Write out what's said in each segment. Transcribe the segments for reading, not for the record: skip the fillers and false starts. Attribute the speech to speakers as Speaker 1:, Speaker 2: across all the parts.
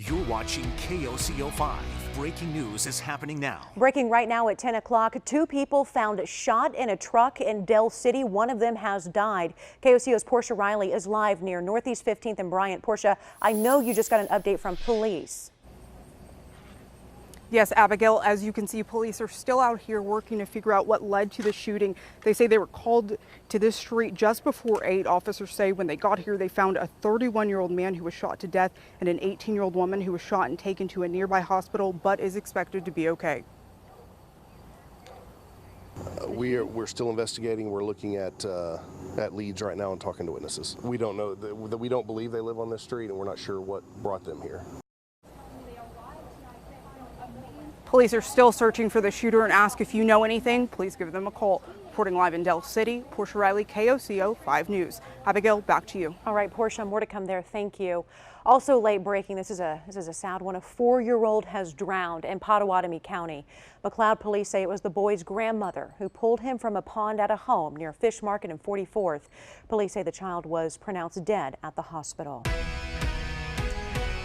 Speaker 1: You're watching KOCO 5. Breaking news is happening now.
Speaker 2: Breaking right now at 10 o'clock. 2 people found shot in a truck in Del City. One of them has died. KOCO's Portia Riley is live near Northeast 15th and Bryant. Portia, I know you just got an update from police.
Speaker 3: Yes, Abigail, as you can see, police are still out here working to figure out what led to the shooting. They say they were called to this street just before 8. Officers say when they got here, they found a 31-year-old man who was shot to death and an 18-year-old woman who was shot and taken to a nearby hospital, but is expected to be okay.
Speaker 4: We're still investigating. We're looking at leads right now and talking to witnesses. We don't know, we don't believe they live on this street, and we're not sure what brought them here.
Speaker 3: Police are still searching for the shooter and ask if you know anything, please give them a call. Reporting live in Del City, Portia Riley, KOCO 5 News. Abigail, back to you.
Speaker 2: All right, Portia, more to come there. Thank you. Also late breaking, this is a sad one. A 4-year-old has drowned in Pottawatomie County. McLeod police say it was the boy's grandmother who pulled him from a pond at a home near Fish Market and 44th. Police say the child was pronounced dead at the hospital.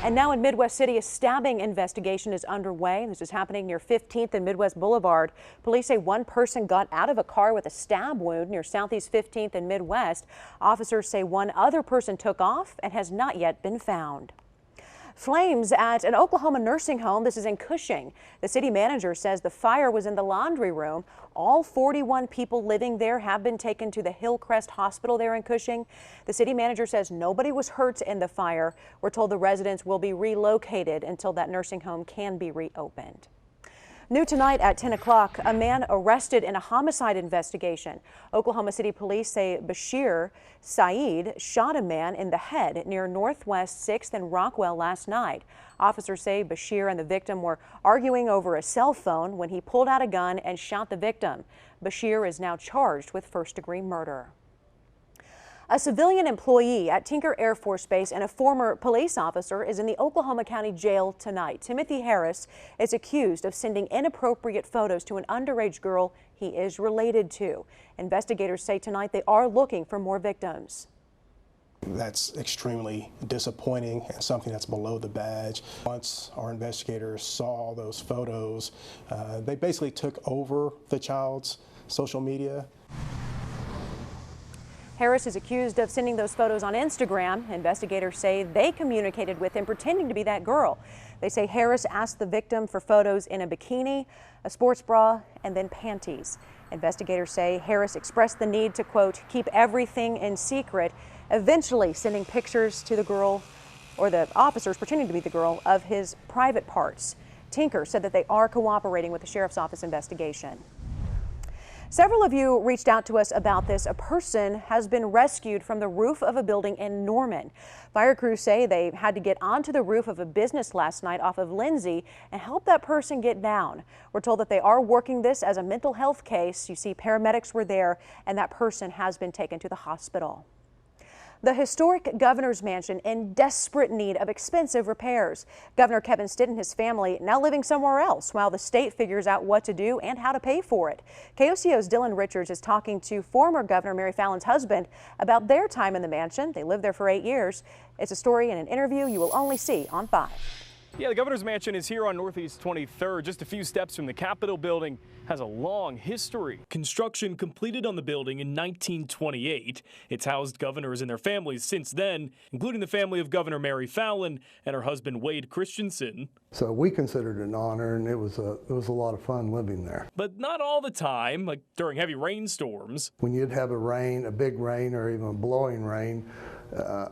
Speaker 2: And now in Midwest City, a stabbing investigation is underway. This is happening near 15th and Midwest Boulevard. Police say one person got out of a car with a stab wound near Southeast 15th and Midwest. Officers say one other person took off and has not yet been found. Flames at an Oklahoma nursing home. This is in Cushing. The city manager says the fire was in the laundry room. All 41 people living there have been taken to the Hillcrest Hospital there in Cushing. The city manager says nobody was hurt in the fire. We're told the residents will be relocated until that nursing home can be reopened. New tonight at 10 o'clock, a man arrested in a homicide investigation. Oklahoma City police say Bashir Saeed shot a man in the head near Northwest 6th and Rockwell last night. Officers say Bashir and the victim were arguing over a cell phone when he pulled out a gun and shot the victim. Bashir is now charged with first-degree murder. A civilian employee at Tinker Air Force Base and a former police officer is in the Oklahoma County Jail tonight. Timothy Harris is accused of sending inappropriate photos to an underage girl he is related to. Investigators say tonight they are looking for more victims.
Speaker 5: That's extremely disappointing and something that's below the badge. Once our investigators saw those photos, they basically took over the child's social media.
Speaker 2: Harris is accused of sending those photos on Instagram. Investigators say they communicated with him pretending to be that girl. They say Harris asked the victim for photos in a bikini, a sports bra, and then panties. Investigators say Harris expressed the need to, quote, keep everything in secret, eventually sending pictures to the girl, or the officers pretending to be the girl, of his private parts. Tinker said that they are cooperating with the Sheriff's Office investigation. Several of you reached out to us about this. A person has been rescued from the roof of a building in Norman. Fire crews say they had to get onto the roof of a business last night off of Lindsay and help that person get down. We're told that they are working this as a mental health case. You see, paramedics were there and that person has been taken to the hospital. The historic governor's mansion in desperate need of expensive repairs. Governor Kevin Stitt and his family now living somewhere else while the state figures out what to do and how to pay for it. KOCO's Dylan Richards is talking to former Governor Mary Fallon's husband about their time in the mansion. They lived there for 8 years. It's a story in an interview you will only see on 5.
Speaker 6: Yeah, the governor's mansion is here on Northeast 23rd, just a few steps from the Capitol building. Has a long history. Construction completed on the building in 1928. It's housed governors and their families since then, including the family of Governor Mary Fallon and her husband Wade Christensen.
Speaker 7: So we considered it an honor, and it was a lot of fun living there.
Speaker 6: But not all the time, like during heavy rainstorms.
Speaker 7: When you'd have a big rain or even a blowing rain,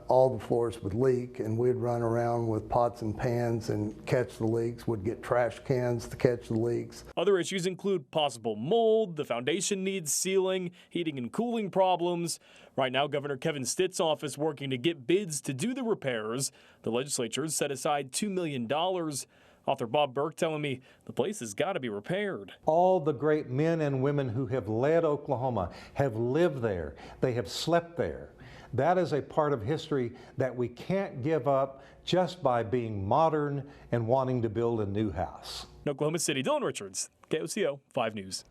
Speaker 7: all the floors would leak, and we'd run around with pots and pans and catch the leaks. We'd get trash cans to catch the leaks.
Speaker 6: Other issues include possible mold, the foundation needs sealing, heating and cooling problems. Right now, Governor Kevin Stitt's office working to get bids to do the repairs. The legislature has set aside $2 million. Author Bob Burke telling me the place has got to be repaired.
Speaker 8: All the great men and women who have led Oklahoma have lived there. They have slept there. That is a part of history that we can't give up just by being modern and wanting to build a new house.
Speaker 6: In Oklahoma City, Dylan Richards, KOCO 5 News.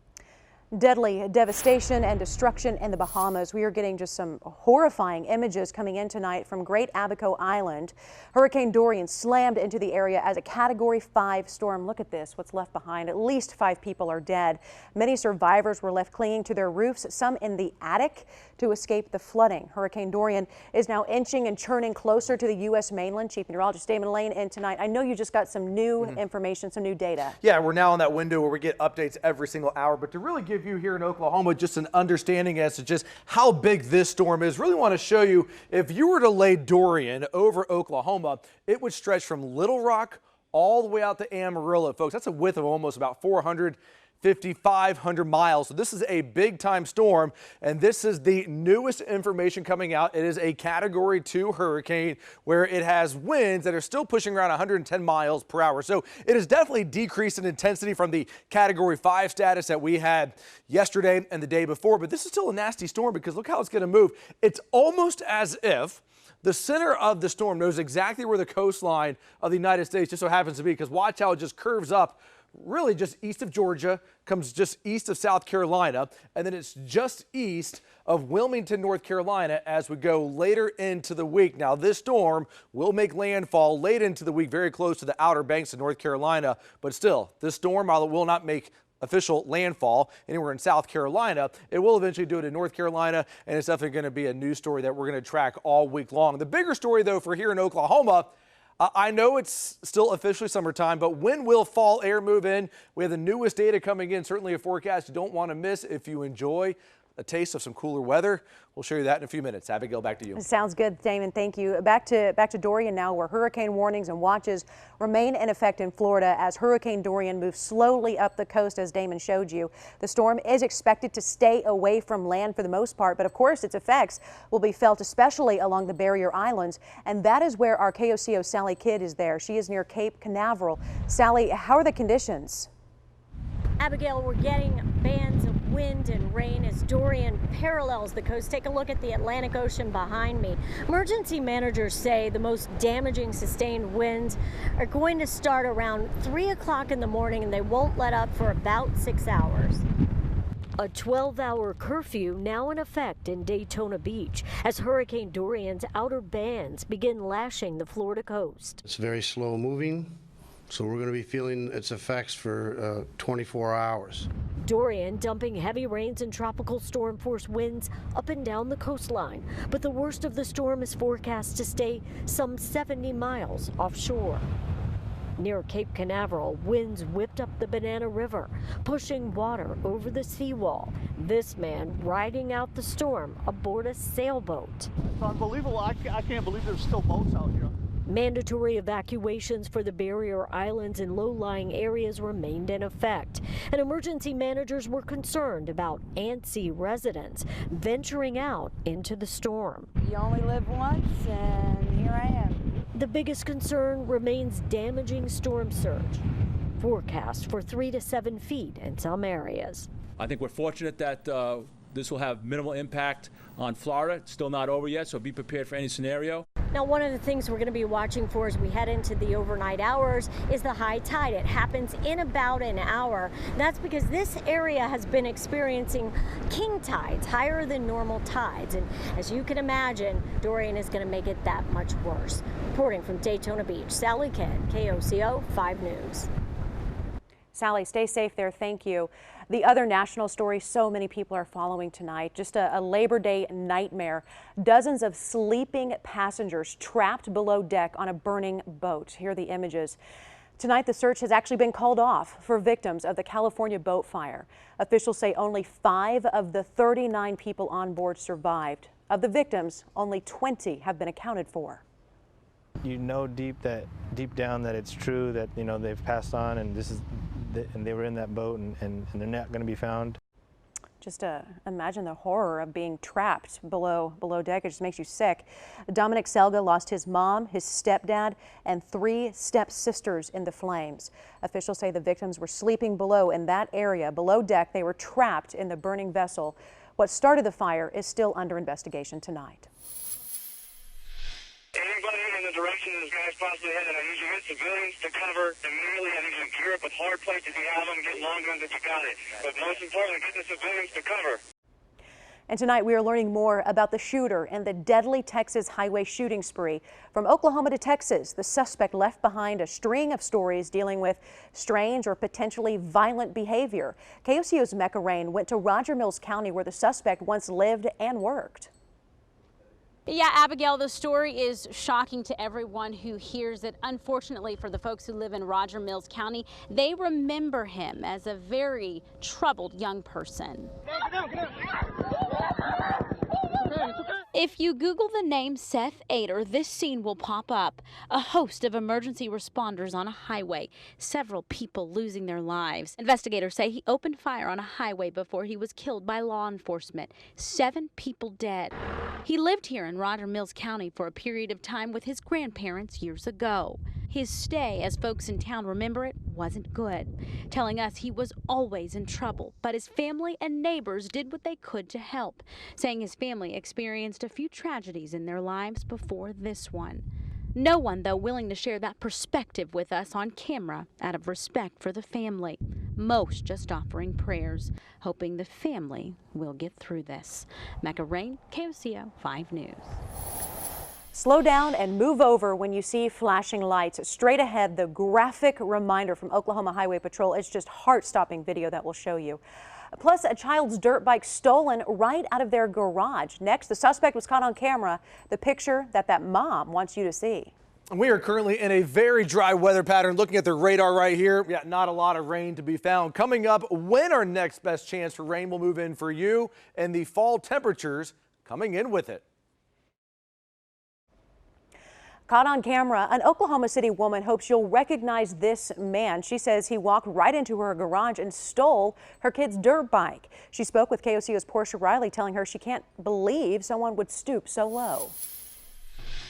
Speaker 2: Deadly devastation and destruction in the Bahamas. We are getting just some horrifying images coming in tonight from Great Abaco Island. Hurricane Dorian slammed into the area as a Category 5 storm. Look at this, what's left behind. At least 5 people are dead. Many survivors were left clinging to their roofs, some in the attic, to escape the flooding. Hurricane Dorian is now inching and churning closer to the U.S. mainland. Chief Meteorologist Damon Lane in tonight. I know you just got some new information, some new data.
Speaker 9: Yeah, we're now in that window where we get updates every single hour, but to really give you here in Oklahoma just an understanding as to just how big this storm is, really want to show you, if you were to lay Dorian over Oklahoma, it would stretch from Little Rock all the way out to Amarillo, folks. That's a width of almost about 500 miles. So this is a big time storm, and this is the newest information coming out. It is a Category 2 hurricane where it has winds that are still pushing around 110 miles per hour. So it has definitely decreased in intensity from the Category 5 status that we had yesterday and the day before. But this is still a nasty storm because look how it's going to move. It's almost as if the center of the storm knows exactly where the coastline of the United States just so happens to be, because watch how it just curves up really just east of Georgia, comes just east of South Carolina, and then it's just east of Wilmington, North Carolina as we go later into the week. Now, this storm will make landfall late into the week, very close to the Outer Banks of North Carolina, but still, this storm, while it will not make official landfall anywhere in South Carolina, it will eventually do it in North Carolina, and it's definitely going to be a news story that we're going to track all week long. The bigger story, though, for here in Oklahoma, I know it's still officially summertime, but when will fall air move in? We have the newest data coming in, certainly a forecast you don't want to miss if you enjoy a taste of some cooler weather. We'll show you that in a few minutes. Abigail, back to you.
Speaker 2: Sounds good, Damon. Thank you. Back to Dorian now, where hurricane warnings and watches remain in effect in Florida as Hurricane Dorian moves slowly up the coast, as Damon showed you. The storm is expected to stay away from land for the most part, but of course its effects will be felt especially along the barrier islands, and that is where our KOCO Sally Kidd is there. She is near Cape Canaveral. Sally, how are the conditions?
Speaker 10: Abigail, we're getting bands of wind and rain as Dorian parallels the coast. Take a look at the Atlantic Ocean behind me. Emergency managers say the most damaging sustained winds are going to start around 3 o'clock in the morning, and they won't let up for about 6 hours. A 12-hour curfew now in effect in Daytona Beach as Hurricane Dorian's outer bands begin lashing the Florida coast.
Speaker 11: It's very slow moving, so we're going to be feeling its effects for 24 hours.
Speaker 10: Dorian dumping heavy rains and tropical storm force winds up and down the coastline, but the worst of the storm is forecast to stay some 70 miles offshore. Near Cape Canaveral, winds whipped up the Banana River, pushing water over the seawall. This man riding out the storm aboard a sailboat.
Speaker 12: It's unbelievable. I can't believe there's still boats out here.
Speaker 10: Mandatory evacuations for the barrier islands and low-lying areas remained in effect, and emergency managers were concerned about antsy residents venturing out into the storm.
Speaker 13: You only live once, and here I am.
Speaker 10: The biggest concern remains damaging storm surge. Forecast for 3 to 7 feet in some areas.
Speaker 14: I think we're fortunate that this will have minimal impact on Florida. It's still not over yet, so be prepared for any scenario.
Speaker 10: Now, one of the things we're going to be watching for as we head into the overnight hours is the high tide. It happens in about an hour. That's because this area has been experiencing king tides, higher than normal tides. And as you can imagine, Dorian is going to make it that much worse. Reporting from Daytona Beach, Sally Kidd, KOCO 5 News.
Speaker 2: Sally, stay safe there. Thank you. The other national story so many people are following tonight, just a Labor Day nightmare. Dozens of sleeping passengers trapped below deck on a burning boat. Here are the images. Tonight, the search has actually been called off for victims of the California boat fire. Officials say only 5 of the 39 people on board survived. Of the victims, only 20 have been accounted for.
Speaker 15: You know deep down that it's true that, you know, they've passed on and and they were in that boat and they're not going to be found.
Speaker 2: Just imagine the horror of being trapped below deck. It just makes you sick. Dominic Selga lost his mom, his stepdad, and 3 stepsisters in the flames. Officials say the victims were sleeping below in that area. Below deck, they were trapped in the burning vessel. What started the fire is still under investigation tonight.
Speaker 16: Anybody in the the direction this guy's possibly headed. I usually get civilians to cover immediately. I usually gear up with hard plates if you have them, get long guns if you got it. But most importantly, get the civilians to cover.
Speaker 2: And tonight we are learning more about the shooter and the deadly Texas highway shooting spree. From Oklahoma to Texas, the suspect left behind a string of stories dealing with strange or potentially violent behavior. KOCO's Mecca Rain went to Roger Mills County where the suspect once lived and worked.
Speaker 17: Yeah, Abigail, the story is shocking to everyone who hears it. Unfortunately for the folks who live in Roger Mills County, they remember him as a very troubled young person. If you Google the name Seth Ader, this scene will pop up. A host of emergency responders on a highway, several people losing their lives. Investigators say he opened fire on a highway before he was killed by law enforcement. 7 people dead. He lived here in Roger Mills County for a period of time with his grandparents years ago. His stay, as folks in town remember it, wasn't good, telling us he was always in trouble, but his family and neighbors did what they could to help, saying his family experienced a few tragedies in their lives before this one. No one, though, willing to share that perspective with us on camera out of respect for the family. Most just offering prayers, hoping the family will get through this. Mecca Rain, KOCO 5 News.
Speaker 2: Slow down and move over when you see flashing lights. Straight ahead, the graphic reminder from Oklahoma Highway Patrol. It's just heart-stopping video that we'll show you. Plus, a child's dirt bike stolen right out of their garage. Next, the suspect was caught on camera. The picture that mom wants you to see.
Speaker 9: We are currently in a very dry weather pattern. Looking at the radar right here, yeah, not a lot of rain to be found. Coming up, when our next best chance for rain will move in for you, and the fall temperatures coming in with it.
Speaker 2: Caught on camera, an Oklahoma City woman hopes you'll recognize this man. She says he walked right into her garage and stole her kid's dirt bike. She spoke with KOCO's Portia Riley, telling her she can't believe someone would stoop so low.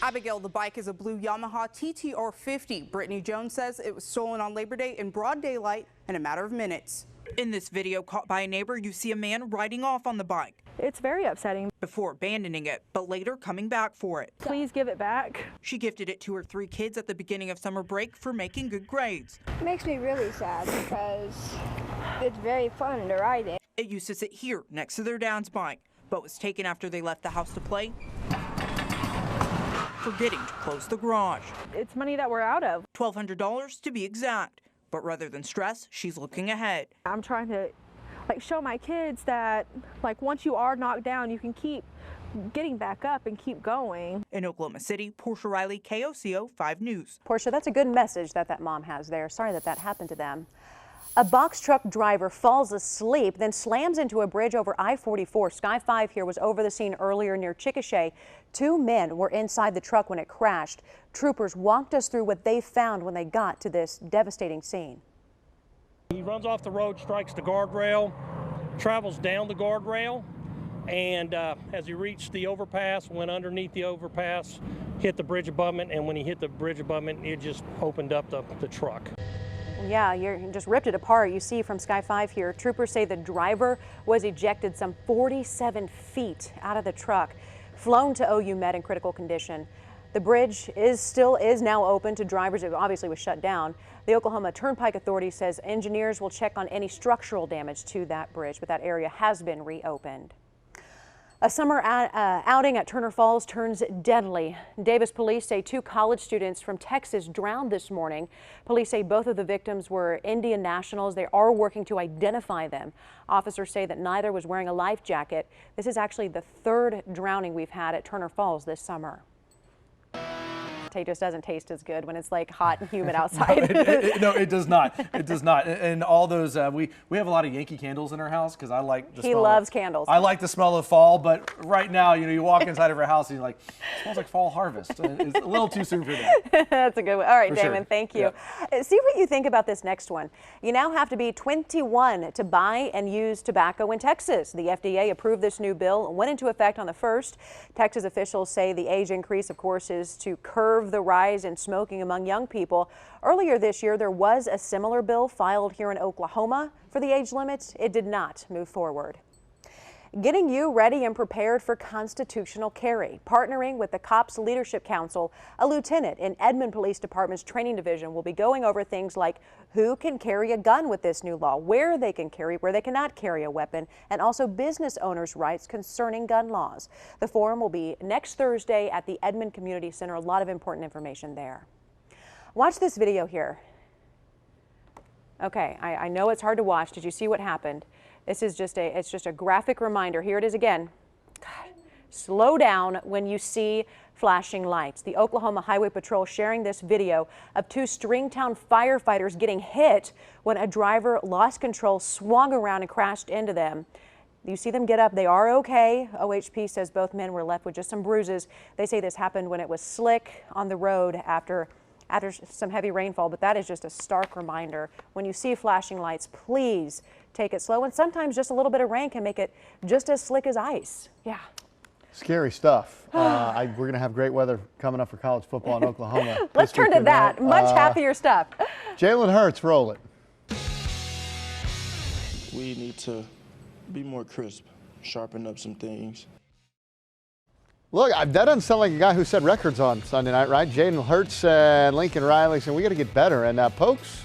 Speaker 3: Abigail, the bike is a blue Yamaha TTR 50. Brittany Jones says it was stolen on Labor Day in broad daylight in a matter of minutes. In this video caught by a neighbor, you see a man riding off on the bike.
Speaker 18: It's very upsetting.
Speaker 3: Before abandoning it, but later coming back for it.
Speaker 18: Please give it back.
Speaker 3: She gifted it to her 3 kids at the beginning of summer break for making good grades.
Speaker 13: It makes me really sad because it's very fun to ride it.
Speaker 3: It used to sit here next to their dad's bike, but was taken after they left the house to play, forgetting to close the garage.
Speaker 18: It's money that we're out of.
Speaker 3: $1,200 to be exact. But rather than stress, she's looking ahead.
Speaker 18: I'm trying to show my kids that once you are knocked down, you can keep getting back up and keep going.
Speaker 3: In Oklahoma City, Portia Riley, KOCO 5 News.
Speaker 2: Portia, that's a good message that mom has there. Sorry that happened to them. A box truck driver falls asleep, then slams into a bridge over I-44. Sky 5 here was over the scene earlier near Chickasha. 2 men were inside the truck when it crashed. Troopers walked us through what they found when they got to this devastating scene.
Speaker 19: He runs off the road, strikes the guardrail, travels down the guardrail, and as he reached the overpass, went underneath the overpass, hit the bridge abutment, and when he hit the bridge abutment, it just opened up the truck.
Speaker 2: Yeah, you just ripped it apart. You see from Sky 5 here, troopers say the driver was ejected some 47 feet out of the truck, flown to OU Med in critical condition. The bridge is now open to drivers. It obviously was shut down. The Oklahoma Turnpike Authority says engineers will check on any structural damage to that bridge, but that area has been reopened. A summer outing at Turner Falls turns deadly. Davis police say 2 college students from Texas drowned this morning. Police say both of the victims were Indian nationals. They are working to identify them. Officers say that neither was wearing a life jacket. This is actually the 3rd drowning we've had at Turner Falls this summer. It just doesn't taste as good when it's hot and humid outside.
Speaker 9: No, it does not. It does not. And all those, we have a lot of Yankee candles in our house because I like the smell.
Speaker 2: He loves candles.
Speaker 9: I like the smell of fall, but right now, you walk inside of our house and you're like, it smells like fall harvest. It's a little too soon for that.
Speaker 2: That's a good one. All right,
Speaker 9: For
Speaker 2: Damon,
Speaker 9: sure.
Speaker 2: thank you.
Speaker 9: Yeah.
Speaker 2: See what you think about this next one. You now have to be 21 to buy and use tobacco in Texas. The FDA approved this new bill, went into effect on the 1st. Texas officials say the age increase, of course, is to curb the rise in smoking among young people. Earlier this year, there was a similar bill filed here in Oklahoma for the age limit. It did not move forward. getting you ready and prepared for constitutional carry. Partnering with the Cops Leadership Council, a lieutenant in Edmond Police Department's training division will be going over things like who can carry a gun with this new law, where they can carry, where they cannot carry a weapon, and also business owners' rights concerning gun laws. The forum will be next Thursday at the Edmond Community Center. A lot of important information there. Watch this video here. Okay, I know it's hard to watch. Did you see what happened? This is just a graphic reminder. Here it is again. God, slow down when you see flashing lights. The Oklahoma Highway Patrol sharing this video of two Stringtown firefighters getting hit when a driver lost control, swung around and crashed into them. You see them get up. They are okay. OHP says both men were left with just some bruises. They say this happened when it was slick on the road after some heavy rainfall, but that is just a stark reminder. When you see flashing lights, please take it slow, and sometimes just a little bit of rain can make it just as slick as ice. Yeah.
Speaker 20: Scary stuff. We're going to have great weather coming up for college football in Oklahoma.
Speaker 2: Let's turn to that. Much happier stuff.
Speaker 20: Jalen Hurts, roll it.
Speaker 21: We need to be more crisp, sharpen up some things.
Speaker 20: Look, that doesn't sound like a guy who set records on Sunday night, right? Jalen Hurts and Lincoln Riley saying we got to get better. And Pokes,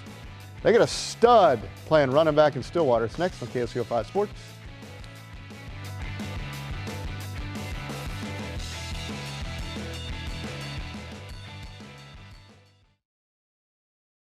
Speaker 20: they got a stud playing running back in Stillwater. It's next on KOCO 5 Sports.